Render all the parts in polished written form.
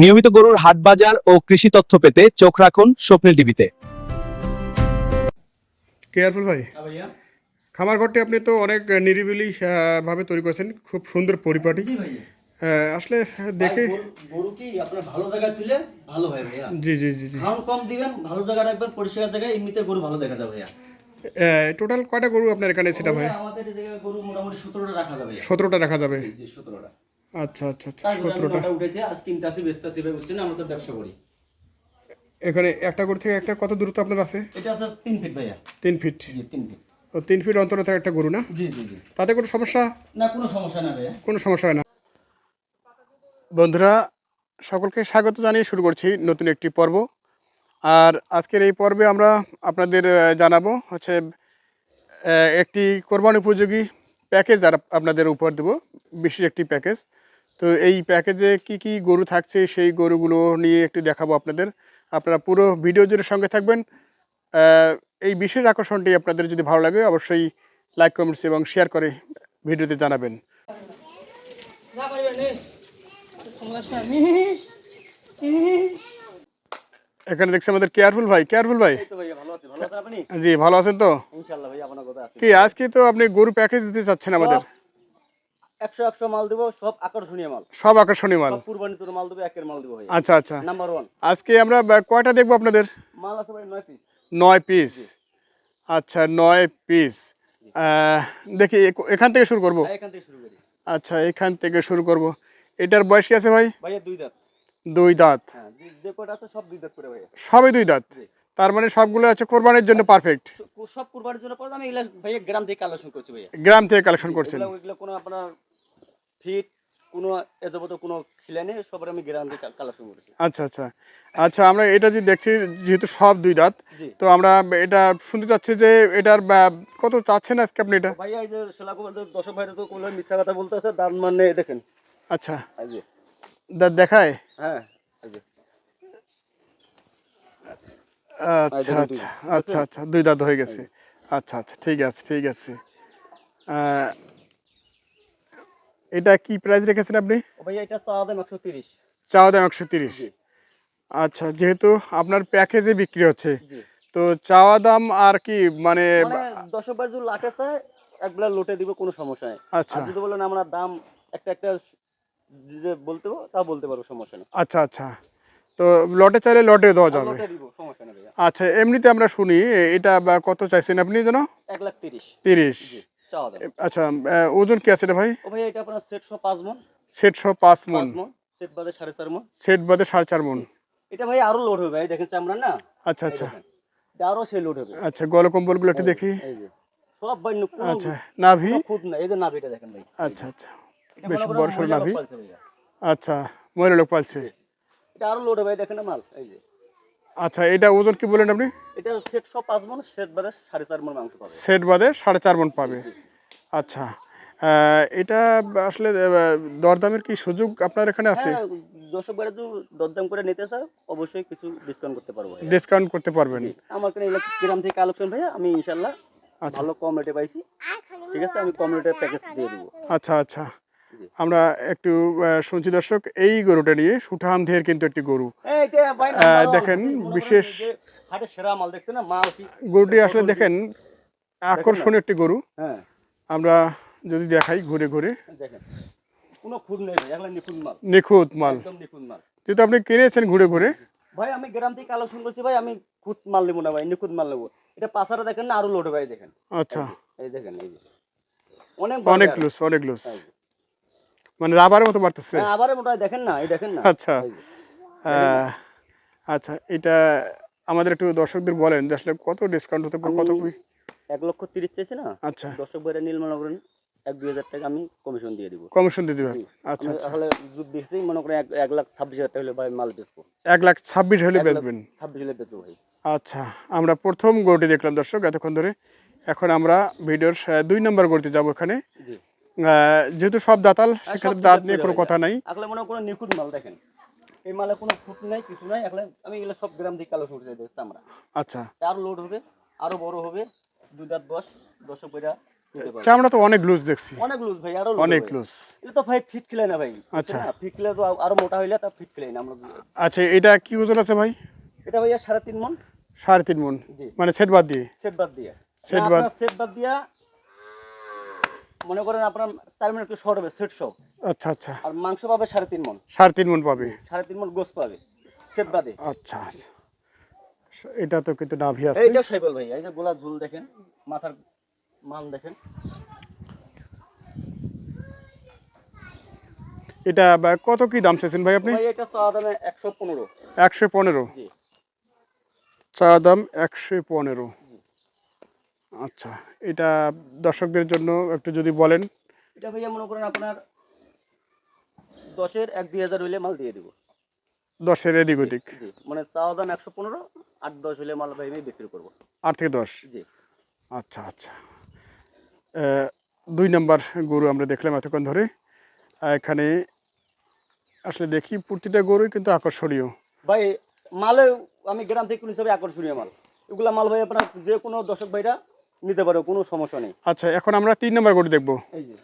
নিয়মিত গরুর হাট বাজার ও কৃষি তথ্য পেতে চোখ রাখুন স্বপ্নিল টিভিতে। কেয়ারফুল ভাই, খামার ঘরটি আপনি তো অনেক নিরিবিলি ভাবে তৈরি করেছেন, খুব সুন্দর পরিপাটি। জি ভাইয়া। আসলে দেখে গরু কি আপনার ভালো জায়গায় তুলে ভালো হয় ভাইয়া। জি জি জি জি খাওয়ান কম দিবেন, ভালো জায়গায় রাখবেন, পরিষ্কার জায়গায়, এমনিতে গরু ভালো দেখা যাবে ভাইয়া। টোটাল কয়টা গরু আপনার এখানে সেটা ভাই? আমাদের এই জায়গায় গরু মোটামুটি 17টা রাখা যাবে। 17টা রাখা যাবে। জি 17টা। আচ্ছা আচ্ছা আচ্ছা, তারপরে আমি 17টা। 9টা উঠেছে, আজ কিনতে আসি বেচতে আসি ভাই, বুঝছেন আমরা তো ব্যবসা করি। এখানে একটা গরু থেকে একটা কত দূরত্ব আপনার আছে? এটা আছে 3 ফিট ভাইয়া। 3 ফিট। জি 3 ফিট। ও 3 ফিট অন্তরে থাকে একটা গরু না? জি জি জি। তাতে কোনো সমস্যা? না কোনো সমস্যা না ভাইয়া। কোনো সমস্যা হয় না। বন্ধুরা, সকলকে স্বাগত জানিয়ে শুরু করছি নতুন একটি পর্ব। আর আজকের এই পর্বে আমরা আপনাদের জানাবো হচ্ছে একটি কোরবানি উপযোগী প্যাকেজ আর আপনাদের উপহার দেবো, বিশেষ একটি প্যাকেজ। তো এই প্যাকেজে কি কি গরু থাকছে সেই গরুগুলো নিয়ে একটু দেখাবো আপনাদের। আপনারা পুরো ভিডিও জুড়ে সঙ্গে থাকবেন। এই বিশেষ আকর্ষণটি আপনাদের যদি ভালো লাগে অবশ্যই লাইক, কমেন্টস এবং শেয়ার করে ভিডিওতে জানাবেন। এখানে দেখছি আমাদের কেয়ারফুল ভাই। কেয়ারফুল ভাই, জি ভালো আছেন তো? কি আজকে তো আপনি গরু প্যাকেজ দিতে চাচ্ছেন আমাদের? 100 মাল দেবো, সব আকর্ষণীয় মাল, সব আকর্ষণীয় মাল, সব কুরবানি তোর মাল দেবো, একের মাল দেবো ভাই। আচ্ছা আচ্ছা। নাম্বার 1 আজকে আমরা কয়টা দেখবো আপনাদের? মাল আছে ভাই 9 পিস। 9 পিস। আচ্ছা 9 পিস। দেখি এখান থেকে শুরু করব। এখান থেকে শুরু করি। আচ্ছা এখান থেকে শুরু করব। এটার বয়স কি আছে ভাই? ভাইয়া 2 দাঁত। 2 দাঁত। হ্যাঁ, যে কটা আছে সব 2 দাঁত করে ভাইয়া। সবই 2 দাঁত। তার মানে সবগুলো আছে কোরবানির জন্য পারফেক্ট। সব কুরবানির জন্য পড়ে, আমি এগুলা ভাইয়া গ্রাম থেকে কালেকশন করছি ভাইয়া। গ্রাম থেকে কালেকশন করছেন? এগুলা কোনো আপনার ফিট কোনো এজবত কোনো খিলা নেই, সবার আমি গ্রাম থেকে কালেকশন করেছি। আচ্ছা আচ্ছা আচ্ছা। আমরা এটা যে দেখছি যেহেতু সব 2 দাঁত, তো আমরা এটা শুনতে চাচ্ছি যে এটার কত চাচ্ছেন আজকে আপনি এটা? ভাইয়া এই যে সেলাকুমার দর্শক ভাইরা তো কোনো মিথ্যা কথা বলতেছে, দাম মানে দেখেন। আচ্ছা এই যে দাঁত দেখায়? হ্যাঁ এই যে আচ্ছা আচ্ছা আচ্ছা আচ্ছা, 2 দাঁত হয়ে গেছে। আচ্ছা আচ্ছা, ঠিক আছে ঠিক আছে। এটা কি প্রাইস রেখেছেন আপনি? ভাইয়া এটা চাওয়া দাম 130। চাওয়া দাম 130। আচ্ছা, যেহেতু আপনার প্যাকেজে বিক্রি হচ্ছে, তো চাওয়া দাম আর কি মানে দর্শক ভাই যদি লাটে চায় একবেলা লোটে দিব, কোনো সমস্যা নেই। আচ্ছা আর যদি বলেন আমরা দাম একটা একটা যে বলতে তা বলতে পারবো, সমস্যা নেই। আচ্ছা আচ্ছা, তো লটে চাইলে লটে দেওয়া যাবে? লোটে দিব, সমস্যা নেই ভাইয়া। আচ্ছা, এমনিতে আমরা শুনি এটা কত চাইছেন আপনি যেন? 1,30,000। 30। চাওয়া দাম। আচ্ছা, ওজন কি আছে রে ভাই? ও ভাই এটা আপনার সেট 5 মণ। সেট 5 মণ। সেট বাদে 4.5 মণ। সেট বাদে 4.5 মণ। এটা ভাই আরো লোড হবে, এই দেখেন চামড়া না। আচ্ছা আচ্ছা এটা আরো সে লোড হবে। আচ্ছা, গলকম্বলগুলো একটু দেখি। এই যে সব ভাই কোনো আচ্ছা, নাভি? খুদ না, এই যে নাভিটা দেখেন ভাই। আচ্ছা আচ্ছা, বেশ বড় সড় নাভি। ভাইয়া। আচ্ছা, মহিলা লোক পালছে। এটা আরো লোড হবে, দেখেন না মাল, এই যে। আচ্ছা, এটা ওজন কি বলেন আপনি? এটা সেট 5 মণ, সেট বাদে 4.5 মণ মাংস পাবে। সেট বাদে 4.5 মণ পাবে। আচ্ছা, এটা আসলে দরদামের কি সুযোগ আপনার এখানে আছে? হ্যাঁ, দর্শক ভাইরা যদি দরদাম করে নিতে চায় অবশ্যই কিছু ডিসকাউন্ট করতে পারবো ভাইয়া। ডিসকাউন্ট করতে পারবেন? আমার এখানে গ্রাম থেকে কালেকশন ভাইয়া, আমি ইনশাআল্লাহ ভালো কম রেটে পাইছি। ঠিক আছে, আমি কম রেটে প্যাকেজ দিয়ে দেবো। আচ্ছা আচ্ছা, আমরা একটু শুনছি দর্শক, এই গরুটা নিয়ে সুঠাম ঢের কিন্তু একটি গরু দেখেন, বিশেষ হাটে সেরা মাল দেখতে না মাল কি গরুটি আসলে দেখেন আকর্ষণীয় একটি গরু। হ্যাঁ, আমরা যদি দেখাই ঘুরে ঘুরে, দেখেন কোনো খুদ নেই ভাই, একলা নিখুঁত মাল। নিখুঁত মাল, একদম নিখুঁত মাল। যেহেতু আপনি কিনেছেন ঘুরে ঘুরে। ভাই আমি গ্রাম থেকে কালেকশন করছি ভাই, আমি খুদ মাল নেবো না ভাই, নিখুঁত মাল নেবো। এটা পাছাটা দেখেন না, আরো লোড ভাই দেখেন। আচ্ছা, এই দেখেন, এই যে অনেক অনেক লুজ, অনেক লুজ, মানে রাবারের মতো বাড়তেছে। হ্যাঁ, আবারে মোটা দেখেন না, এই দেখেন না। আচ্ছা আচ্ছা, এটা আমাদের একটু দর্শকদের বলেন যে আসলে কত ডিসকাউন্ট হতে পারে, কত কি? 1,30,000 চাইছে না। আচ্ছা, দর্শক ভাইরা নীল মনে করেন 1-2 হাজার টাকা আমি কমিশন দিয়ে দিব। কমিশন দিয়ে দিবেন? আচ্ছা আচ্ছা, তাহলে যদি বেশি মনে করেন 1,26,000 টাকা হলে ভাই মাল বেচবো। 1,26,000 হলে বেচবেন? 26 হলে বেচবো ভাই। আচ্ছা, আমরা প্রথম গরুটি দেখলাম দর্শক এতক্ষণ ধরে। এখন আমরা ভিডিওর 2 নম্বর গরুতে যাবো। এখানে যেহেতু সব দাঁতাল, সেক্ষেত্রে দাঁত নিয়ে কোনো কথা নাই। আসলে মনে কোনো নিখুঁত মাল দেখেন, এই মালে কোনো খুঁত নাই, কিছু নাই। এখন আমি এগুলো সব গ্রাম থেকে কালো শুনতে দিচ্ছি আমরা। আচ্ছা, আরো লোড হবে, আরো বড় হবে, 2 দাঁত বস, দর্শক ভাইরা নিতে পারবে। চামড়া তো অনেক লুজ দেখছি, অনেক লুজ ভাই, আরো অনেক লুজ। এটা তো ভাই ফিট খেলে না ভাই। আচ্ছা। ফিট খেলে তো আরো মোটা হইলে তা ফিট খেলে না আমরা। আচ্ছা, এটা কি ওজন আছে ভাই? এটা ভাইয়া 3.5 মণ। 3.5 মণ, জি। মানে সেট বাদ দিয়ে? সেট বাদ দিয়ে। সেট না, বাদ। আপনার সেট বাদ দিয়া মনে করেন আপনার 4 মণ একটু শর্ট হবে সেট সহ। আচ্ছা আচ্ছা, আর মাংস পাবে 3.5 মণ। 3.5 মণ পাবে। 3.5 মণ গোস পাবে সেট বাদে। আচ্ছা আচ্ছা, এটা তো কিন্তু নাভি আছে। এইটা সাইবল ভাই, এই যে গোলা ঝুল দেখেন, মাথার মান দেখেন। এটা কত কি দাম চাইছেন ভাই আপনি? ভাই এটা চাওয়া দামে 115। 115? জি। চা দাম 115। আচ্ছা, এটা দর্শকদের জন্য একটু যদি বলেন। এটা ভাইয়া মনে করেন আপনার 10-এর 1-2 হাজার হইলে মাল দিয়ে দিব। 10-এর এদিক ওদিক? জি, মানে চাওয়া দাম 115, 8-10 হইলে মাল ভাই আমি বিক্রি করব। 8 থেকে 10? জি। আচ্ছা আচ্ছা। 2 নাম্বার গরু আমরা দেখলাম এতক্ষণ ধরে। এখানে আসলে দেখি প্রতিটা গরুই কিন্তু আকর্ষণীয়। ভাই মালে আমি গ্রাম থেকে কোন হিসাবে আকর্ষণীয় মাল, এগুলা মাল ভাই আপনার যে কোনো দর্শক ভাইরা নিতে পারো, কোনো সমস্যা নেই। আচ্ছা, এখন আমরা 3 নাম্বার গরু দেখবো। এই যে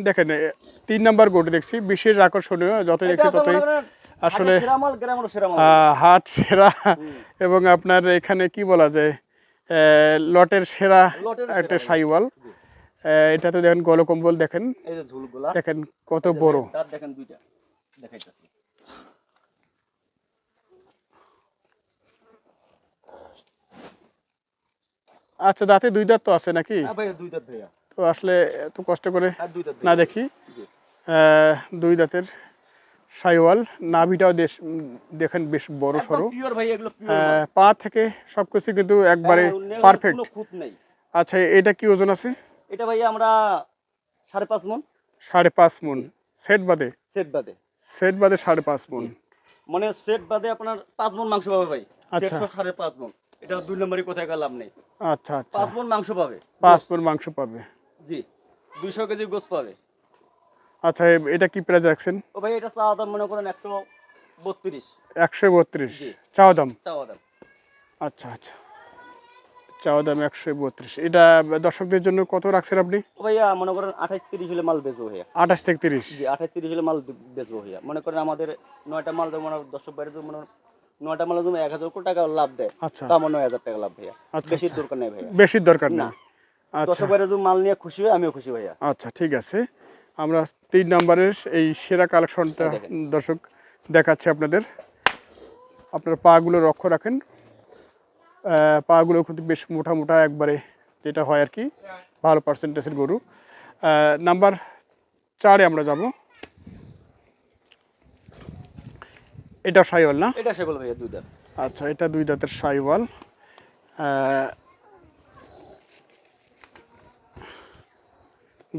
দেখেন 3 নাম্বার গরু দেখছি, বিশেষ আকর্ষণীয়। যত দেখছি ততই আসলে সেরা মাল, গ্রামের সেরা মাল। হাট সেরা, এবং আপনার এখানে কি বলা যায়, লটের সেরা লটের একটা সেরা। সাইওয়াল। এটা তো দেখেন গলকম্বল দেখেন, এই যে ঝুলগুলা দেখেন কত বড়। দাঁত দেখেন দুইটা, দেখাইতাছি। আচ্ছা, দাঁতে 2 দাঁত তো আছে নাকি? হ্যাঁ ভাই, দুই দাঁত ভাইয়া। তো আসলে এত কষ্ট করে আর দুই দাঁত না ভাইয়া। দেখি। জি। 2 দাঁতের সাইওয়াল, নাভিটাও দেখেন বেশ বড় একদম সড়ো। পিওর ভাই, এগুলো পিওর। পা থেকে সবকিছু কিন্তু একবারে কোনো পারফেক্ট। খুঁত নেই। আচ্ছা, এটা কি ওজন আছে? এটা ভাইয়া আমরা 5.5 মণ। 5.5 মণ সেট বাদে? সেট বাদে। সেট বাদে 5.5 মণ। মানে সেট বাদে আপনার 5 মণ মাংস পাবে ভাই। আচ্ছা। 5.5 মণ। এটা 2 নম্বরই কোথায় গেল লাভ নেই। আচ্ছা আচ্ছা, 5 মণ মাংস পাবে। 5 মণ মাংস পাবে। জি। 200 কেজি গোস পাবে। আচ্ছা, এটা কি প্রাইস রাখছেন? ও ভাই এটা চাওয়া দাম মনে করেন 132। 132 জি। চাওয়া দাম? চাওয়া দাম। আচ্ছা আচ্ছা, চাওয়া দাম 132। এটা দর্শকদের জন্য কত রাখছেন আপনি? ও ভাইয়া মনে করেন 28-30 হলে মাল বেচবো ভাইয়া। 28 থেকে 30? জি, 28-30 হলে মাল বেচবো ভাইয়া। মনে করেন আমাদের 9টা মাল দেবো, মানে দর্শক বাইরে মনে 9টা মাল যদি 1000 টাকা লাভ দেয়, আচ্ছা তা আমার 9000 টাকা লাভ ভাইয়া। আচ্ছা, বেশি আচ্ছা। দরকার নেই ভাইয়া। বেশির দরকার না। নেই। আচ্ছা দর্শক বাইরে যদি মাল নিয়ে খুশি হয়, আমিও খুশি ভাইয়া। আচ্ছা, ঠিক আছে। আমরা 3 নাম্বারের এই সেরা কালেকশনটা দেখেন। দর্শক দেখাচ্ছি আপনাদের। আপনার পাগুলো লক্ষ্য রাখেন, পাগুলো কিন্তু বেশ মোটা মোটা একবারে, যেটা হয় আর কি ভালো পার্সেন্টেজের গরু। নাম্বার 4-এ আমরা যাব। এটা সাইওয়াল না? এটা সে বল ভাইয়া, 2 দাঁত। আচ্ছা, এটা 2 দাঁতের সাইওয়াল।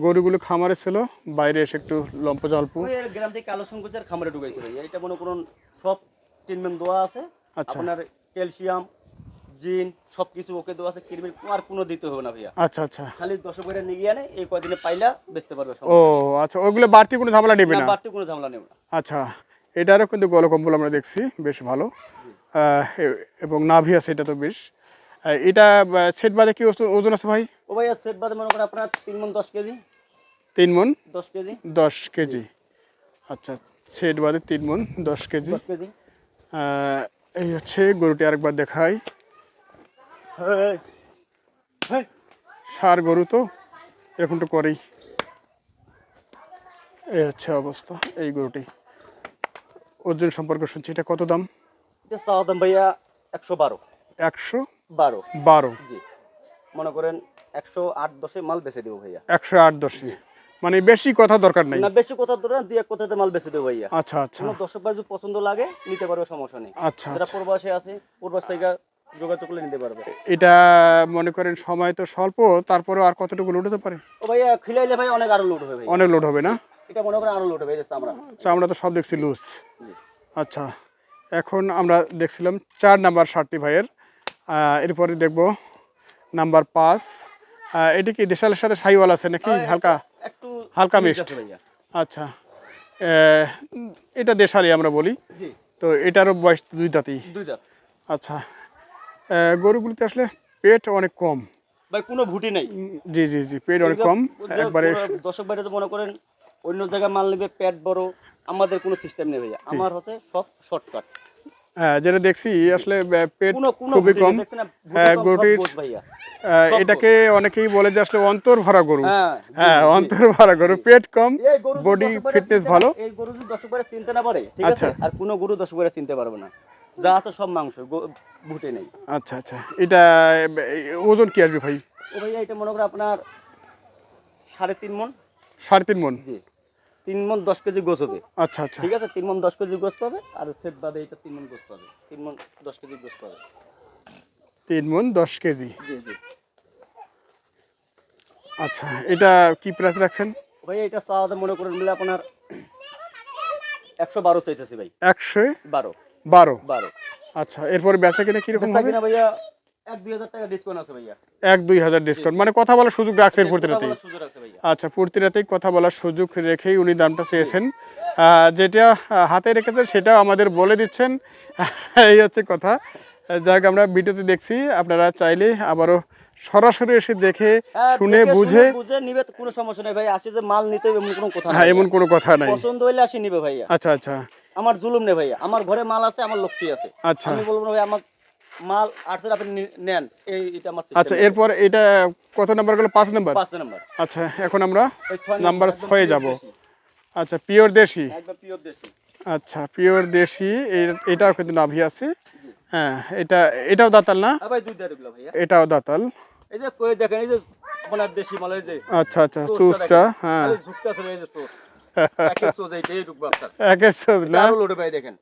গরুগুলো খামারে ছিল, বাইরে এসে একটু লম্প জল্প। ওই এর গ্রাম থেকে কালো সংকোচের খামারে ঢুকাইছে ভাইয়া। এটা মনে করুন সব ট্রিটমেন্ট দেওয়া আছে। আচ্ছা। আপনার ক্যালসিয়াম, জিন সবকিছু ওকে দেওয়া আছে। ক্রিমের আর কোনো দিতে হবে না ভাইয়া। আচ্ছা আচ্ছা, খালি দর্শক বাইরে নিয়ে গিয়ে আনে, এই কয়দিনে পাইলা বেচতে পারবে। ও আচ্ছা, ওইগুলো বাড়তি কোনো ঝামেলা নেবে না? বাড়তি কোনো ঝামেলা নেই না। আচ্ছা, এটারও কিন্তু গলকম্বল আমরা দেখছি বেশ ভালো, এবং নাভি আছে, এটা তো বেশ। এটা সেট বাদে কি ওজন আছে ভাই? ও ভাইয়া সেট বাদে মনে করেন আপনার 3 মণ 10 কেজি। 3 মণ 10 কেজি। 10 কেজি। আচ্ছা, সেট বাদে 3 মণ 10 কেজি। 10 কেজি। এই হচ্ছে গরুটি, আরেকবার দেখাই। হেই, হেই। সার গরু তো এরকম তো করেই। এই হচ্ছে অবস্থা এই গরুটি। ওজন সম্পর্কে শুনছি, এটা কত দাম? এটা চাওয়া দাম ভাইয়া 112। 112? জি। মনে করেন 108-10 মাল বেচে দেবো ভাইয়া। 108-10? মানে বেশি কথা দরকার নেই? না, বেশি কথা ধরে না, 2-1 কথাতে মাল বেচে দেবো ভাইয়া। আচ্ছা আচ্ছা কোনো দর্শক ভাই যদি পছন্দ লাগে নিতে পারবে, সমস্যা নেই। আচ্ছা যারা আচ্ছা। প্রবাসে আছে, প্রবাস থেকে যোগাযোগ করলে নিতে পারবে। এটা মনে করেন সময় তো স্বল্প, তারপরে আর কতটুকু লোড হতে পারে? ও ভাইয়া খিলাইলে ভাই অনেক আরো লোড হবে ভাই। অনেক লোড হবে না? এটা মনে করেন আরো লোড হবে, এই যে চামড়া। চামড়া তো সব দেখছি লুজ। জি। আচ্ছা, এখন আমরা দেখছিলাম 4 নাম্বার ষাটটি ভাইয়ের। এরপরে দেখব নাম্বার 5। এটি কি দেশালের সাথে সাইওয়াল আছে নাকি? হালকা একটু হালকা মিক্স মিক্সড। আছে ভাইয়া। আচ্ছা, এটা দেশালি আমরা বলি। জি। তো এটারও বয়স 2 দাঁতই? 2 দাঁত। আচ্ছা, গরুগুলিতে আসলে পেট অনেক কম। ভাই কোনো ভুটি নাই। জি জি জি, পেট অনেক কম একবারে। দর্শক ভাইরা তো মনে করেন অন্য জায়গায় মাল নেবে পেট বড়, আমাদের কোনো সিস্টেম নেই ভাইয়া, আমার হচ্ছে সব শর্টকাট। হ্যাঁ, যেটা দেখছি আসলে পেট কোনো কোনো খুবই ভুটি কম। নেই, দেখছেন না? ভুটি কম, সব গরুটির গোছ ভাইয়া, সব এটাকে অনেকেই বলে যে আসলে অন্তর ভরা গরু। হ্যাঁ হ্যাঁ, অন্তর ভরা গরু, পেট কম, এই গরু যদি বডি দর্শক ভাইরা ফিটনেস চিনতে না- ভালো। এই গরু যদি দর্শক ভাইরা চিনতে না পারে, ঠিক আছে, আচ্ছা। আর কোনো গরু দর্শক ভাইরা চিনতে পারবে না, যা আছে সব মাংস, ভুটে নেই। আচ্ছা আচ্ছা, এটা ওজন কি আসবে ভাই? ও ভাইয়া এটা মনে করেন আপনার 3.5 মন। 3.5 মন। জি, 3 মন 10 কেজি গোছ হবে। আচ্ছা আচ্ছা, ঠিক আছে, 3 মন 10 কেজি গোছ পাবে, আর সেট বাদে এটা 3 মন গোছ পাবে, 3 মন 10 কেজি গোছ পাবে। 3 মন 10 কেজি। জি জি। আচ্ছা, এটা কি প্রাইস রাখছেন? ভাই এটা চাওয়াতে মনে করেন মিলে আপনার 112 চাইতেছি ভাই। 112। 12। আচ্ছা, এরপরে বেচা কিনা কিরকম বেচা হবে? কিনা ভাইয়া 1-2 হাজার টাকা ডিসকাউন্ট আছে ভাইয়া। 1-2 হাজার ডিসকাউন্ট, মানে কথা বলার সুযোগ রাখছেন প্রতি কথা রাতেই? বলার সুযোগ আছে ভাইয়া। আচ্ছা, প্রতি রাতেই কথা বলার সুযোগ রেখেই উনি দামটা চেয়েছেন। যেটা হাতে রেখেছেন সেটাও আমাদের বলে দিচ্ছেন। এই হচ্ছে কথা। যাক, আমরা ভিডিওতে দেখছি, আপনারা চাইলে আবারও সরাসরি এসে দেখে হ্যাঁ, শুনে দেখে বুঝে। বুঝে নিবে তো কোনো সমস্যা নেই ভাই, আসে যে মাল নিতে হবে এমন কোনো কথা হ্যাঁ, নাই এমন ভাইয়া। কোনো কথা নাই। পছন্দ হইলে আসে নিবে ভাইয়া। আচ্ছা আচ্ছা আমার জুলুম নেই ভাইয়া, আমার ঘরে মাল আছে, আমার লক্ষ্মী আছে। আচ্ছা আমি বলবো না ভাই আমার মাল আসছে আপনি নেন, এটা আমার আচ্ছা, সিস্টেম। এরপর এটা কত নাম্বার গেল? 5 নাম্বার। 5 নাম্বার। আচ্ছা, এখন আমরা এই 6 নাম্বার একদম 6 pure যাব। দেশি। আচ্ছা, পিওর দেশি। একদম পিওর দেশি। আচ্ছা, পিওর দেশি। এটাও কিন্তু নাভি আছে। হ্যাঁ, এটাও দাতাল না? ভাই দুই দাঁড় এগুলো ভাইয়া। এটাও দাতাল। এই যে কই দেখেন, এই যে আপনার দেশি মাল, এই যে আচ্ছা আচ্ছা, সোসটা চুজটা। দেখেন। হ্যাঁ, এই ঝুকতে আছে এই যে সোস। একের সোস এইটাই ঢুক বাচ্চা। একের চুজ না? আরো লোডে ভাই দেখেন।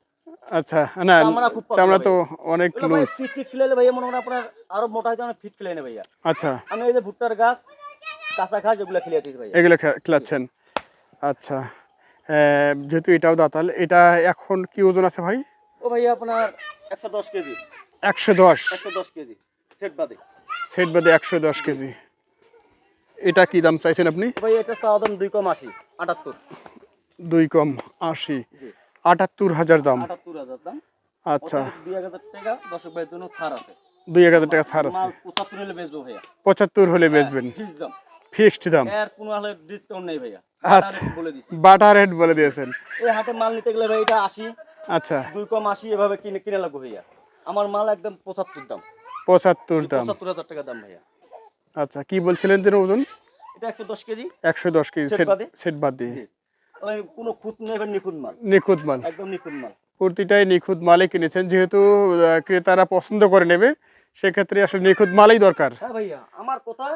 আচ্ছা, না চামড়া খুব পাতলা চামড়া তো ভাই। অনেক এগুলো ভাই লুজ। ফিট খেলে ভাইয়া মনে করেন আপনার আরো মোটা হইতে অনেক ফিট খেলে নেই ভাইয়া। আচ্ছা, আমি এই যে ভুট্টার গাছ, কাঁচা ঘাস এগুলো খেলে দিই ভাইয়া। এগুলো খেলাচ্ছেন। আচ্ছা, যেহেতু এটাও দাতাল, এটা এখন কি ওজন আছে ভাই? ও ভাইয়া আপনার 110 কেজি। 110। 110 কেজি সেট বাদে। সেট বাদে 110 কেজি। এটা কি দাম চাইছেন আপনি? ও ভাই এটা চাওয়া দাম 2 কম 80, 78। 2 কম 80, জি, 78,000 দাম। 78,000 দাম। আচ্ছা, 2,000 টাকা দর্শক ভাইয়ের জন্য ছাড় আছে। 2,000 টাকা ছাড় আছে। মাল 75 হলে বেচবো ভাইয়া। 75 হলে বেচবেন? ফিক্স দাম। ফিক্সড দাম। এর কোনো হলে ডিসকাউন্ট নেই ভাইয়া। আচ্ছা, ডাইরেক্ট বলে দিছি। বাটার রেট বলে দিয়েছেন। এই হাটে মাল নিতে গেলে ভাই এটা 80, আচ্ছা, 2 কম 80 এভাবে কিনে লাগবে ভাইয়া। আমার মাল একদম 75 দাম। 75 দাম। 75,000 টাকা দাম ভাইয়া। আচ্ছা, কি বলছিলেন যে ওজন? এটা 110 কেজি 110 কেজি সেট বাদে? সেট বাদ দিয়ে। জি। ওই কোনো খুঁত নেই, এবার নিখুঁত মাল। নিখুঁত মাল। একদম নিখুঁত মাল। প্রতিটাই নিখুঁত মালই কিনেছেন, যেহেতু ক্রেতারা পছন্দ করে নেবে, সেক্ষেত্রে আসলে নিখুঁত মালই দরকার। হ্যাঁ ভাইয়া, আমার কথা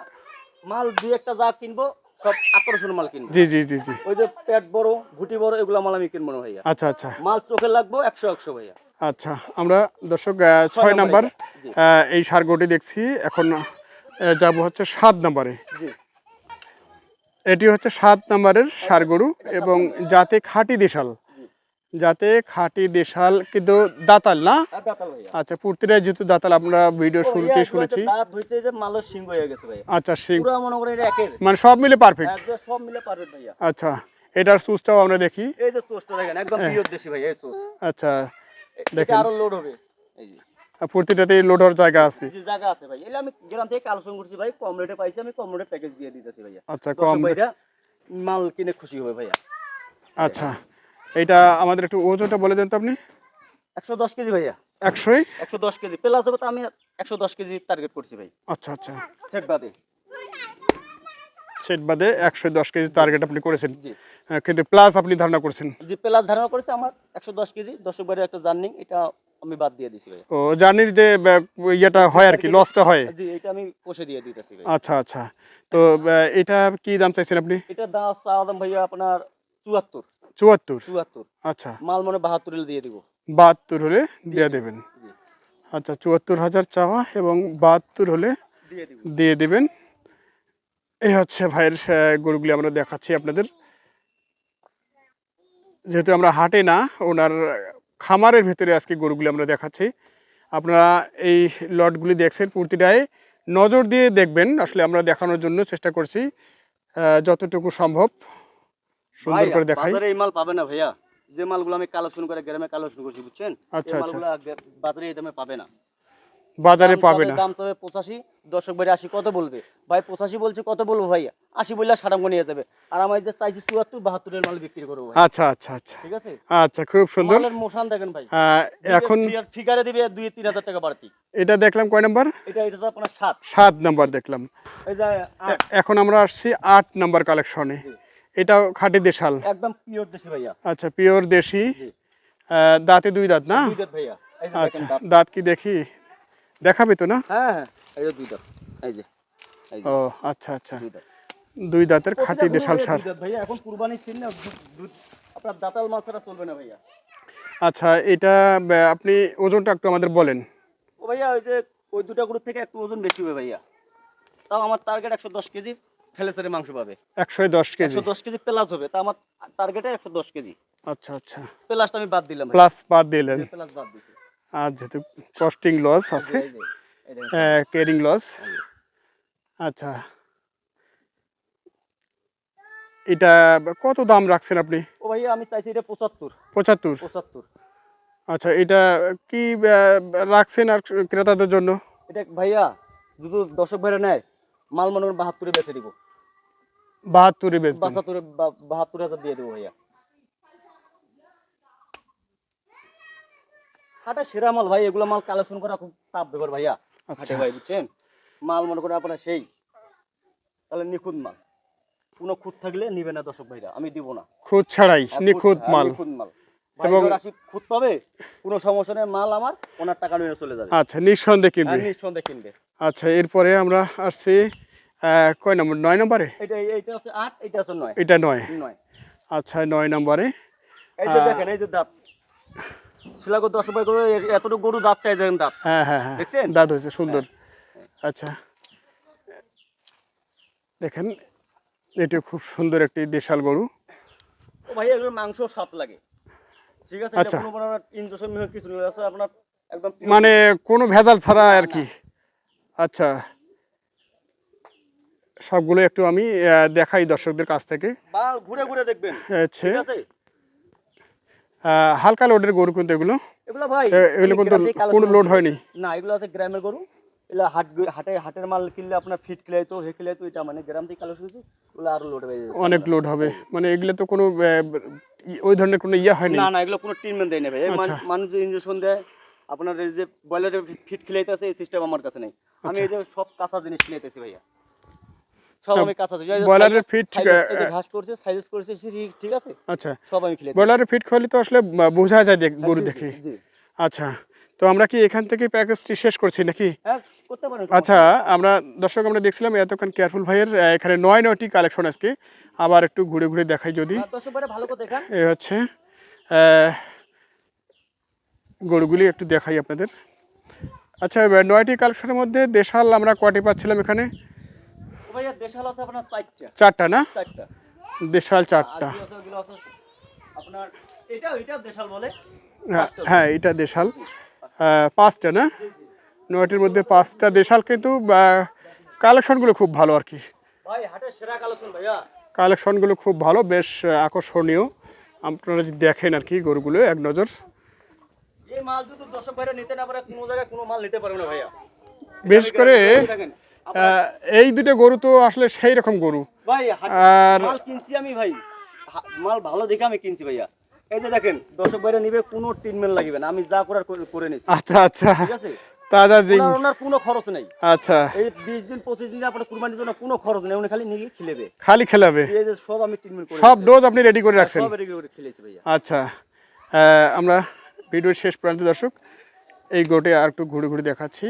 মাল দুই একটা যা কিনবো সব আকর্ষণীয় মাল কিনবো। জি জি জি জি। ওই যে পেট বড়, ভুটি বড়, এগুলো মাল আমি কিনবো না ভাইয়া। আচ্ছা আচ্ছা মাল চোখে লাগবো 100 ভাইয়া। আচ্ছা, আমরা দর্শক 6 নাম্বার জি। এই সারগোটি দেখছি। এখন যাব হচ্ছে 7 নাম্বারে। জি। এটি হচ্ছে 7 নাম্বারের সারগরু এবং যাতে খাঁটি দেশাল। যাতে খাঁটি দেশাল, কিন্তু দাতাল না? আর দাঁতাল ভাইয়া। আচ্ছা, প্রতিটাই যেহেতু দাতাল, আমরা ভিডিও ও শুরুতেই ভাইয়া, শুনেছি। এগুলো দাঁত হইছে যে মালের সিং হয়ে গেছে ভাইয়া। আচ্ছা, সিং পুরো মনে করেন এটা একের। মানে সব মিলে পারফেক্ট। একদম সব মিলে পারফেক্ট ভাইয়া। আচ্ছা, এটার সুসটাও আমরা দেখি। এই যে সোসটা দেখেন, একদম পিওর দেশি ভাইয়া এই সোস। আচ্ছা, এটা দেখেন। আরো লোড হবে। এই যে প্রতিটাতেই লোড হওয়ার জায়গা আছে। যে জায়গা আছে ভাই, এলে আমি গ্রাম থেকে কালেকশন করছি ভাই, কম রেটে পাইছি, আমি কম রেটে প্যাকেজ দিয়ে দিতেছি ভাইয়া। আচ্ছা, দর্শক কম। ভাইরা মাল কিনে খুশি হবে ভাইয়া। আচ্ছা, এটা আমাদের একটু ওজনটা বলে দেন তো আপনি। 110 কেজি ভাইয়া। 100। 110 কেজি প্লাস হবে, তো আমি 110 কেজি টার্গেট করছি ভাই আচ্ছা আচ্ছা, সেট বাদে। সেট বাদে 110 কেজি টার্গেট আপনি করেছেন। জি কিন্তু প্লাস আপনি ধারণা করছেন। জি, প্লাস ধারণা করেছে আমার 110 কেজি। দর্শক ভাইরা একটা জার্নিং, এটা আমি বাদ দিয়ে দিছি ভাই। ও, জার্নির যে ইয়েটা হয় আর কি, লসটা হয়। জি, এটা আমি কষে দিয়ে দিতেছি ভাই। আচ্ছা আচ্ছা, তো এটা কি দাম চাইছেন আপনি? এটা দাম চাওয়া দাম ভাইয়া আপনার 74। 74। আচ্ছা, মাল মনে 72 হলে দিয়ে দিব। 72 হলে দিয়ে দেবেন। জি, আচ্ছা, 74,000 চাওয়া এবং 72 হলে দিয়ে দিব। দিয়ে দেবেন। এই হচ্ছে ভাইয়ের গরুগুলি আমরা দেখাচ্ছি আপনাদের। যেহেতু আমরা হাটে না, ওনার খামারের ভিতরে আজকে গরুগুলি আমরা দেখাচ্ছি। আপনারা এই লটগুলি দেখছেন, প্রতিটাই নজর দিয়ে দেখবেন। আসলে আমরা দেখানোর জন্য চেষ্টা করছি যতটুকু সম্ভব সুন্দর করে দেখাই। বাজারে এই মাল পাবে না ভাইয়া, যে মালগুলো আমি কালেকশন করে গ্রামে কালেকশন করছি, বুঝছেন? আচ্ছা, এই আচ্ছা। মালগুলো বাজারে এই দামে পাবে না। বাজারে পাবে না। দাম তবে 85, দর্শক ভাই 80 কত বলবে ভাই? 85 বলছে, কত বলবো ভাই? 80 বললে সারাঙ্গ নিয়ে যাবে। আর আমি যে চাইছি 74, 72 এর মাল বিক্রি করবো ভাই। আচ্ছা আচ্ছা আচ্ছা ঠিক আছে, আচ্ছা, খুব সুন্দর। মালের মোশন দেখেন ভাই। এখন ফিগারে দিবে 2-3 হাজার টাকা বাড়তি। এটা দেখলাম কয় নাম্বার? এটা হচ্ছে আপনার 7। 7 নাম্বার দেখলাম। এই যে 8। এখন আমরা আসছি 8 নাম্বার কালেকশনে। এটাও খাঁটি দেশাল, একদম পিওর দেশি ভাইয়া। আচ্ছা, পিওর দেশি। জি। দাঁতে 2 দাঁত না? 2 দাঁত ভাইয়া। এই যে আচ্ছা, দেখেন দাঁত। দাঁত কি দেখি, দেখাবে তো না? হ্যাঁ হ্যাঁ, এই যে 2 দাঁত। এই যে ও আচ্ছা আচ্ছা, 2 দাঁত। 2 দাঁতের খাঁটি দেশাল সার। ভাইয়া এখন কুরবানির দিন না, দুধ আপনার দাতাল মাছ ছাড়া চলবে না ভাইয়া। আচ্ছা, এটা আপনি ওজনটা একটু আমাদের বলেন। ও ভাইয়া ওই যে ওই দুটা গরুর থেকে একটু ওজন বেশি হবে ভাইয়া। তাও আমার টার্গেট 110 কেজি ফেলেসের মাংস পাবে। 110 কেজি। 110 কেজি প্লাস হবে। তা আমার টার্গেটে 110 কেজি। আচ্ছা আচ্ছা, প্লাসটা আমি বাদ দিলাম ভাই। প্লাস বাদ দিলেন। প্লাস বাদ দিছি। আর যেহেতু কস্টিং লস আছে, এই যে, এই দেখেন। Carrying loss. এই যে। আচ্ছা, এটা কত দাম রাখছেন আপনি? ও ভাইয়া আমি চাইছি এটা 75। 75। 75। আচ্ছা, এটা কি রাখছেন আর ক্রেতাদের জন্য? এটা ভাইয়া যদি দর্শক ভাইরা নেয়, মাল মনে করেন 72 বেচে দিব। 72 বেচবেন? 72,000 দিয়ে দেবো ভাইয়া। হাটে সেরা মাল ভাই, এগুলো মাল কালেকশন করা খুব টাফ ব্যাপার ভাইয়া। হাটে ভাই বুঝছেন, মাল মনে করেন আপনারা সেই তাহলে নিখুঁত মাল, কোনো খুঁত থাকলে নিবে না দর্শক ভাইরা, আমি দিব না। খুদ ছাড়াই নিখুঁত মাল। নিখুঁত মাল এবং রাশি খুঁত পাবে, কোনো সমস্যা নেই, মাল আমার ওনার টাকা নিয়ে চলে যাবে। আচ্ছা, নিঃসন্দেহে কিনবে। নিঃসন্দেহে কিনবে। আচ্ছা, এরপরে আমরা আসছি কয় নম্বর? 9 নম্বরে। এইটা হচ্ছে 8, এটা হচ্ছে 9। এটা 9। 9। আচ্ছা, 9 নম্বরে। এই যে দেখেন, এই যে দাঁত শিলাগো 10 ভাই করে এতটুকু গরু দাঁত চাই দেখেন দাঁত। হ্যাঁ হ্যাঁ হ্যাঁ, দেখছেন? দাঁত হয়েছে সুন্দর। আচ্ছা, দেখেন, এটা খুব সুন্দর একটি দেশাল গরু। ও ভাই এগুলোর মাংস স্বাদ লাগে। ঠিক আছে, আচ্ছা। এটা কোনো আপনার ইনজেকশন মিহ কিছু নেই, আছে আপনার একদম pure। মানে কোনো ভেজাল ছাড়া আর কি। আচ্ছা, সবগুলো একটু আমি দেখাই দর্শকদের কাছ থেকে। বাল ঘুরে ঘুরে দেখবেন। আচ্ছা, ঠিক আছে, হালকা লোডের গরু কিন্তু এগুলো। এগুলো ভাই এগুলো কিন্তু কোনো লোড হয়নি। না, এগুলো আছে গ্রামের গরু। এগুলো হাটের মাল কিনলে আপনার ফিট কিলাইতো হে কিলাইতো, এটা মানে গ্রাম থেকে কালেকশন হয়েছে, ওগুলো আরো লোড হয়ে যাবে। অনেক লোড হবে, মানে এগুলো তো কোনো ওই ধরনের কোনো ইয়ে হয়নি। না না, এগুলো কোনো ট্রিটমেন্ট দেয় না ভাই। মানুষ যে ইনজেকশন দেয় আপনার, এই যে বয়লারের ফিট খিলাইতেছে, এই সিস্টেম আমার কাছে নেই। আমি এই যে সব কাঁচা জিনিস খিলাইতেছি ভাইয়া, সব আমি কাঁচা জিনিস। বয়লারের ফিট ঘাস করছে, সাইজ করছে, ঠিক আছে, আচ্ছা, সব আমি খিলাই। বয়লারের ফিট খোয়ালি তো আসলে বোঝা যায় গরু দেখে। জি। আচ্ছা, তো আমরা কি এখান থেকে প্যাকেজটি শেষ করছি নাকি? হ্যাঁ, করতে পারেন। আচ্ছা, আমরা দর্শক আমরা দেখছিলাম এতক্ষণ কেয়ারফুল ভাইয়ের এখানে 9টি কালেকশন। আজকে আবার একটু ঘুরে ঘুরে দেখাই যদি। দর্শক ভাইরা ভালো করে দেখেন। এই হচ্ছে গরুগুলি একটু দেখাই আপনাদের। আচ্ছা, 9টি কালেকশনের মধ্যে দেশাল আমরা কয়টি পাচ্ছিলাম এখানে? ও ভাইয়া দেশাল আছে আপনার 4টা। 4টা না? 4টা দেশাল 4টা। আর ওগুলো আছে আপনার, এটা দেশাল বলে। হ্যাঁ, এটা দেশাল 5টা না? 9টির মধ্যে 5টা দেশাল, কিন্তু কালেকশনগুলো খুব ভালো আর কি। ভাই হাটের সেরা কালেকশন ভাইয়া। কালেকশনগুলো খুব ভালো, বেশ আকর্ষণীয়। আপনারা যদি দেখেন আর কি গরুগুলো এক নজর। এই মাল যদি দর্শক ভাইরা নিতে না পারে, কোনো জায়গায় কোনো মাল নিতে পারবে না ভাইয়া। বিশেষ করে দেখেন এই দুটো গরু তো আসলে সেই রকম গরু। ভাই আর মাল কিনছি আমি ভাই, মাল ভালো দেখে আমি কিনছি ভাইয়া। এই যে দেখেন, দর্শক ভাইরা নিবে, কোনো ট্রিটমেন্ট লাগবে না, আমি যা করার করে নিছি। আচ্ছা আচ্ছা, ঠিক আছে, তাজা জিং। ওনার কোনো খরচ নেই। আচ্ছা, এই 20 দিন 25 দিন আপনার কুরবানির জন্য কোনো খরচ নেই, উনি খালি নিয়ে খেলেবে। খালি খেলাবে? এই যে সব আমি ট্রিটমেন্ট করে, সব ডোজ আপনি রেডি করে রাখছেন? সব রেডি করে খেলেছি ভাইয়া। আচ্ছা, আমরা ভিডিওর শেষ প্রান্তে দর্শক এই গরুটি আর একটু ঘুরে ঘুরে দেখাচ্ছি।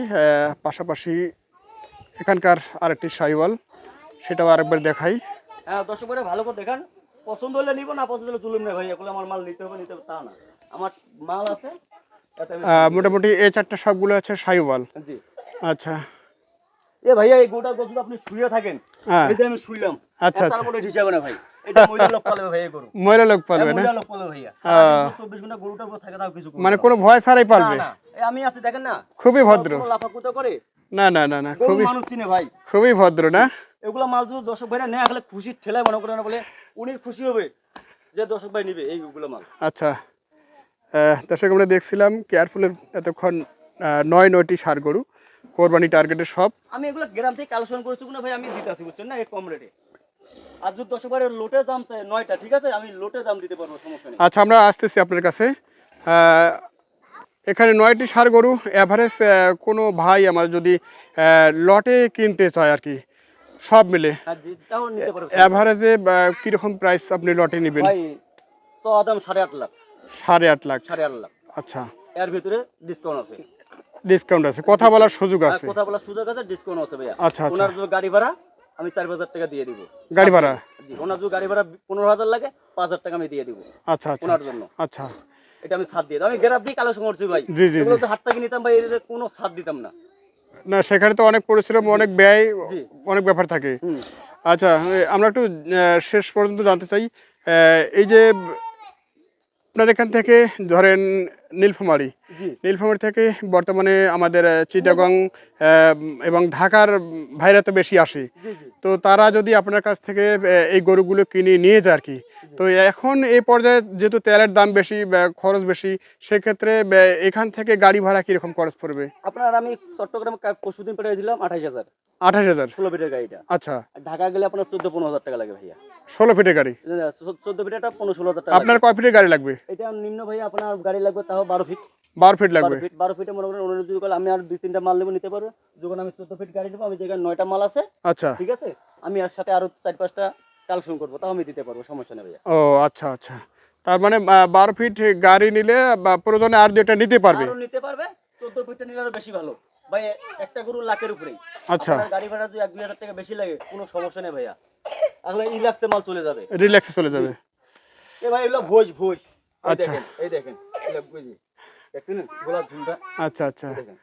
পাশাপাশি এখানকার আরেকটি শাহিওয়াল, সেটাও আরেকবার দেখাই। হ্যাঁ, দর্শক ভাইরা ভালো করে দেখান। পছন্দ হলে নিব, না পছন্দ হলে জুলুম নেই ভাই। এগুলো আমার মাল নিতে হবে তা না, আমার মাল আছে। মোটামুটি এই 4টা সবগুলো আছে শাহিওয়াল। জি। আচ্ছা, এ ভাইয়া এই গোটা গরু আপনি শুয়ে থাকেন, হ্যাঁ। এই যে আমি শুইলাম, আচ্ছা আচ্ছা, তারপরে হিসাবে না ভাই, এটা মহিলা লোক পালবে ভাই, এই গরু মহিলা লোক পালবে না? মহিলা লোক পালবে ভাইয়া। 24 ঘন্টা গরুটার উপর থাকে, তাও কিছু করবে মানে না। কোনো ভয় ছাড়াই পালবে? না না, এই আমি আছি দেখেন না, খুবই ভদ্র। কোনো লাফাকুতো করে না না না না, গরু খুবই মানুষ চিনে ভাই। খুবই ভদ্র না? এগুলা মাল যদি দর্শক ভাইরা নেয়, আসলে খুশির ঠেলায় মনে করে না, বলে উনি খুশি হবে যে দর্শক ভাই নিবে এইগুলো মাল। আচ্ছা, দর্শক আমরা দেখছিলাম কেয়ারফুলের এতক্ষণ 9টি ষাঁড় গরু। কোরবানি টার্গেটের সব। আমি এগুলো গ্রাম থেকে কালেকশন করেছি না ভাই, আমি দিতে আসি বুঝছেন না, এই কম রেটে। আর যদি 10 বারের লোটের দাম চাই 9টা, ঠিক আছে, আমি লোটের দাম দিতে পারবো, সমস্যা নেই। আচ্ছা, আমরা আসতেছি আপনার কাছে। এখানে 9টি ষাঁড় গরু অ্যাভারেজ কোনো ভাই আমার যদি লটে কিনতে চায় আর কি, সব মিলে আর যেটাও নিতে পারবো অ্যাভারেজে কীরকম প্রাইস আপনি লটে নেবেন? ভাই। তো দাম 8.5 লাখ, 8.5 লাখ। 8.5 লাখ। আচ্ছা, এর ভিতরে ডিসকাউন্ট আছে, ডিসকাউন্ট আছে, কথা বলার সুযোগ আর আছে। কথা বলার সুযোগ আছে, ডিসকাউন্ট আছে ভাইয়া। আচ্ছা, আচ্ছা। ওনার জন্য গাড়ি ভাড়া আমি 4,000 টাকা দিয়ে দিব। গাড়ি ভাড়া? জি, ওনার জন্য গাড়ি ভাড়া 15,000 লাগে, 5,000 টাকা আমি দিয়ে দিব আচ্ছা আচ্ছা ওনার জন্য। আচ্ছা, এটা আমি ছাড় দিয়ে দিই, আমি গ্রাফ দিয়ে কালেকশন করছি ভাই। জি, জি, এগুলো জি। তো হাট থেকে নিতাম ভাই, এর কোনো ছাড় দিতাম না। না সেখানে তো অনেক পরিশ্রম, অনেক ব্যয়, জি। অনেক ব্যাপার থাকে। হুম। আচ্ছা, আমরা একটু শেষ পর্যন্ত জানতে চাই, এই যে আপনার এখান থেকে ধরেন নীলফামারী, জি নীলফামারী থেকে বর্তমানে আমাদের চিটাগং এবং ঢাকার ভাইরা তো বেশি আসে, জি জি। তো তারা যদি আপনার কাছ থেকে এই গরুগুলো কিনে নিয়ে যায় আর কি, তো এখন এই পর্যায়ে যেহেতু তেলের দাম বেশি, খরচ বেশি, সেক্ষেত্রে এখান থেকে গাড়ি ভাড়া কীরকম খরচ পড়বে? আপনার আমি চট্টগ্রামে পরশুদিন পেয়েছিলাম 28,000, 28,000। 16 ফিটের গাড়িটা। আচ্ছা, আর ঢাকা গেলে আপনার 14-15,000 টাকা লাগে ভাইয়া। 16 ফিটের গাড়ি? 14 ফিটেরটা 15-16,000 টাকা আপনার লাগে। কয় ফিটের গাড়ি লাগবে? এটা নিম্ন ভাইয়া আপনার গাড়ি লাগবে তাও 12 ফিট। 12 ফিট লাগবে? 12 ফিটে মনে করেন অনুরোধ যদি আমি আর 2-3টা মাল নেবো, নিতে পারবো। যখন আমি 14 ফিট গাড়ি নেবো, আমি যেখানে 9টা মাল আছে, আচ্ছা। ঠিক আছে, আমি এর সাথে আরো 4-5টা কালেকশন করবো, তাও আমি দিতে পারবো, সমস্যা নেই ভাইয়া। ও আচ্ছা আচ্ছা, তার মানে 12 ফিট গাড়ি নিলে বা প্রয়োজনে আর 2টা নিতে পারবে? আরো নিতে পারবে, 14 ফিটটা নিলে আরো বেশি ভালো ভাই। একটা গরু লাখের উপরেই। আচ্ছা। আপনার গাড়ি ভাড়া যদি 1-2 হাজার টাকা বেশি লাগে, কোনো সমস্যা নেই ভাইয়া, তাহলে রিল্যাক্সে মাল চলে যাবে, রিল্যাক্সে চলে যাবে। এ ভাই এগুলো ভোজ ভোজ। এই আচ্ছা। দেখেন, এই দেখেন, এগুলো বুঝি দেখছেন গোলাপ ঝুলটা, আচ্ছা আচ্ছা, দেখেন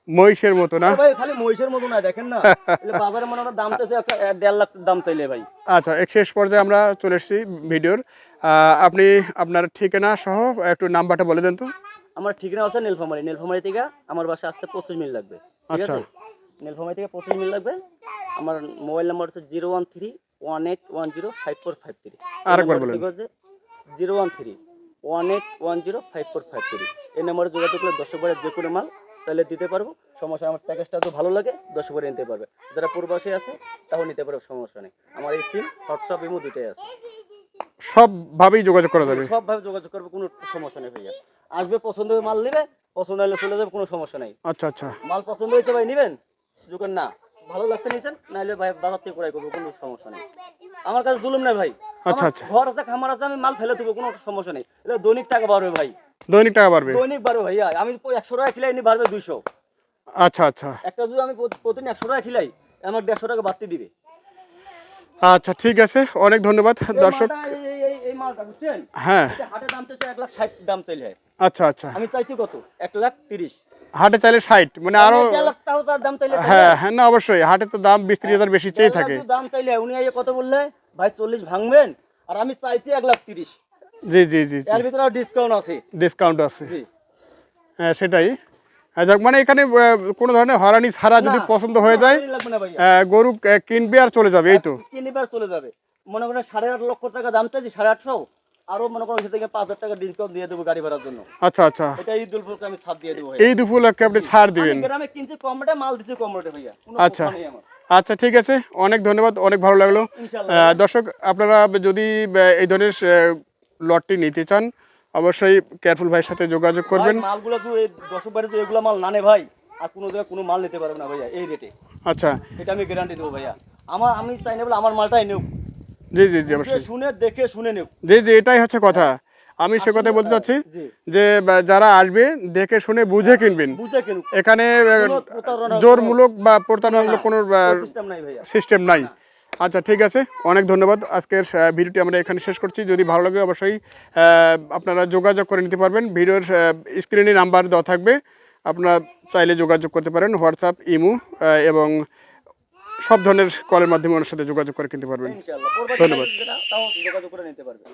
মহিষের মতো না? ভাই, খালি মহিষের মতো না, দেখেন না, এগুলো বাজারে মনে হয় দাম চাইছে 1.5 লাখ দাম চাইলে ভাই। আচ্ছা, এক শেষ পর্যায়ে আমরা চলে এসেছি ভিডিওর। আপনি আপনার ঠিকানা সহ একটু নাম্বারটা বলে দেন তো। আমার ঠিকানা আছে নীলফামারী। নীলফামারী থেকে আমার বাসা আসতে 25 মিনিট লাগবে, ঠিক আচ্ছা। আছে? নীলফামারী থেকে 25 মিনিট লাগবে। আমার মোবাইল নাম্বার হচ্ছে 013-1810-5453। আরেকবার বলেন। 013-1810-5453। এই নাম্বারে যোগাযোগ করলে 10 বারের যে কোনো মাল চাইলে দিতে পারবো, সমস্যা। আমার প্যাকেজটা তো ভালো লাগে, 10 বারে নিতে পারবে। যারা পূর্বাসে আছে তাও নিতে পারবে, সমস্যা নেই। আমার এই সিম, হোয়াটসঅ্যাপ, ইমো দুটোই আছে, সবভাবেই যোগাযোগ করা যাবে? সবভাবে যোগাযোগ করবে, কোনো সমস্যা নেই ভাইয়া। আসবে, পছন্দ হবে মাল নেবে, পছন্দ হলে চলে যাবে, কোনো সমস্যা নেই। আচ্ছা আচ্ছা, মাল পছন্দ হয়েছে ভাই নেবেন, যখন না ভালো লাগছে নিয়েছেন, নাহলে ভাই বাজার থেকে ক্রয় করবো, কোনো সমস্যা নেই। আমার কাছে জুলুম নাই ভাই। আচ্ছা, আমার আচ্ছা। ঘর আছে, খামার আছে, আমি মাল ফেলে দেবো, কোনো সমস্যা নেই। এটা দৈনিক টাকা বাড়বে ভাই, দৈনিক টাকা বাড়বে? দৈনিক বাড়বে ভাইয়া। আমি 100 টাকা খিলাই নি, বাড়বে 200। আচ্ছা আচ্ছা একটা যদি আমি প্রতিদিন 100 টাকা খিলাই, আমার 150 টাকা বাড়তি দিবে। আচ্ছা, ঠিক আছে, অনেক ধন্যবাদ দর্শক। এই মালটা বুঝছেন, হ্যাঁ, এটা হাটের দাম চাইছে 1,60,000 দাম চাইলে, আচ্ছা আচ্ছা। আমি চাইছি কত? 1,30,000। হাটে চাইলে 60, মানে আরো? 1,00,000 টাকাও তার দাম চাইলে, হ্যাঁ হ্যাঁ, না অবশ্যই, হাটে তো দাম 20-30 হাজার বেশি চেয়ে থাকে। দাম চাইলে উনি আইয়ে কত বললে ভাই? 40 ভাঙবেন, আর আমি চাইছি 1,30,000। জি জি জি জি, এর ভিতরে ডিসকাউন্ট আছে। ডিসকাউন্ট আছে। জি, হ্যাঁ সেটাই। যাক, মানে এখানে কোনো ধরনের হয়রানি ছাড়া যদি না, পছন্দ হয়ে যায়, কোনো লাগবে না ভাইয়া। গরু কিনবে আর চলে যাবে, এই তো? কিনিবার চলে যাবে। মনে করেন 8.5 লক্ষ টাকা দাম চাইছি, 850, আরো মনে করেন সে থেকে 5,000 টাকা ডিসকাউন্ট দিয়ে দেবো গাড়ি ভাড়ার জন্য। আচ্ছা আচ্ছা, এটা ঈদুল ফিতরকে আমি ছাড় দিয়ে দেবো ভাই। এই দুপুরকে আপনি ছাড় দিবেন? আমি গ্রামে কিনছি কম রেটে, মাল দিচ্ছি কম রেটে ভাইয়া, কোনো আচ্ছা কথা নেই আমার। আচ্ছা, ঠিক আছে, অনেক ধন্যবাদ, অনেক ভালো লাগলো। ইনশাআল্লাহ। দর্শক, আপনারা যদি এই ধরনের লটটি নিতে চান, অবশ্যই কেয়ারফুল ভাইয়ের সাথে যোগাযোগ করবেন। ভাই, মালগুলো তো এই 10 বারে তো এগুলো মাল না নে ভাই, আর কোনো জায়গায় কোনো মাল নিতে পারবে না ভাইয়া এই রেটে। আচ্ছা, এটা আমি গ্যারান্টি দেবো ভাইয়া। আমি চাই না বলে আমার মালটাই নেব, জি জি জি, অবশ্যই। শুনে দেখে শুনে নেব। জি জি, এটাই হচ্ছে কথা। আমি সে কথা বলতে চাচ্ছি জি। যে যারা আসবে দেখে শুনে বুঝে কিনবেন। বুঝে কেন, এখানে কোনো প্রতারণা, জোরমূলক বা প্রতারণামূলক কোনো সিস্টেম নাই ভাইয়া। সিস্টেম নাই। আচ্ছা, ঠিক আছে, অনেক ধন্যবাদ। আজকের ভিডিওটি আমরা এখানে শেষ করছি। যদি ভালো লাগে অবশ্যই আপনারা যোগাযোগ করে নিতে পারবেন। ভিডিওর স্ক্রিনে নাম্বার দেওয়া থাকবে, আপনারা চাইলে যোগাযোগ করতে পারেন। হোয়াটসঅ্যাপ, ইমো এবং সব ধরনের কলের মাধ্যমে ওনার সাথে যোগাযোগ করে কিনতে পারবেন। ইনশাআল্লাহ। ধন্যবাদ। তাও যোগাযোগ করে নিতে পারবে।